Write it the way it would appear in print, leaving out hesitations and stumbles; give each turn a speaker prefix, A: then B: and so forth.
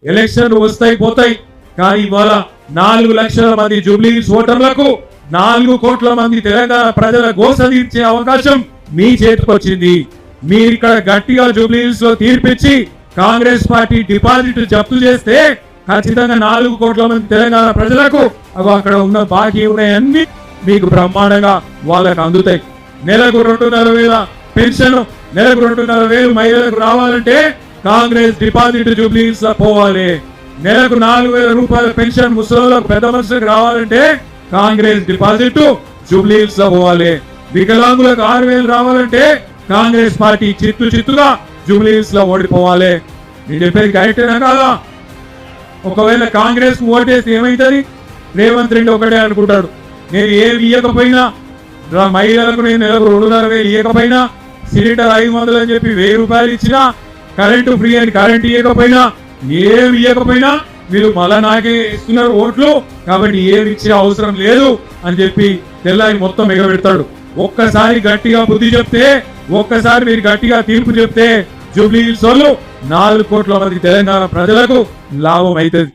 A: Election వస్తాయి పోతాయి, కానీ ఇవాళ 4 లక్షల మంది జూబ్లీహిల్స్ ఓటర్లకు 4 కోట్ల మంది తెలంగాణ ప్రజల గోస తీర్చే అవకాశం మీ చేతికి వచ్చింది. మీరు ఇక్కడ గట్టిగా జూబ్లీహిల్స్ లో తీర్పిచ్చి కాంగ్రెస్ పార్టీ డిపాజిట్ జప్తు చేస్తే ఖచ్చితంగా 4 కోట్ల మంది తెలంగాణ ప్రజలకు అక్కడ ఉన్న బాకీ ఉన్నాయన్నీ మీకు బ్రహ్మాండంగా వాళ్ళకు అందుతాయి. నెలకు 2,500 పెన్షన్, నెలకు 2,500 మహిళలకు రావాలంటే కాంగ్రెస్ డిపాజిట్ జూబ్లీహిల్స్ లో పోవాలి. నెలకు 4,000 రూపాయల పెన్షన్ ముసలిలకు పెద్ద మనుషులకు రావాలంటే కాంగ్రెస్ డిపాజిట్ జూబ్లీహిల్స్ లో పోవాలి. వికలాంగులకు 6,000 రావాలంటే కాంగ్రెస్ పార్టీ చిత్తుగా జూబ్లీహిల్స్ లో ఓడిపోవాలి. నేను చెప్పేది కరెక్టేనా కాదా? ఒకవేళ కాంగ్రెస్ ఓటేసి ఏమైతుంది? రేవంత్ రెడ్డి ఒకటే అనుకుంటాడు, నేను ఏమి ఇవ్వకపోయినా, మహిళలకు నేను నెలకు 2,500 ఇవ్వకపోయినా, సిలిండర్ 500 అని చెప్పి 1000 రూపాయలు ఇచ్చినా, కరెంటు ఫ్రీ అని కరెంట్ ఇవ్వకపోయినా, ఏమి ఇవ్వకపోయినా మీరు మళ్ళా నాకే ఇస్తున్నారు ఓట్లు, కాబట్టి ఏమి ఇచ్చే అవసరం లేదు అని చెప్పి తెల్లారి మొత్తం ఎగబెడతాడు. ఒక్కసారి గట్టిగా బుద్ధి చెప్తే, ఒక్కసారి మీరు గట్టిగా తీర్పు చెప్తే జూబ్లీహిల్స్ వాళ్ళు 4 కోట్ల మంది తెలంగాణ ప్రజలకు లాభం అవుతుంది.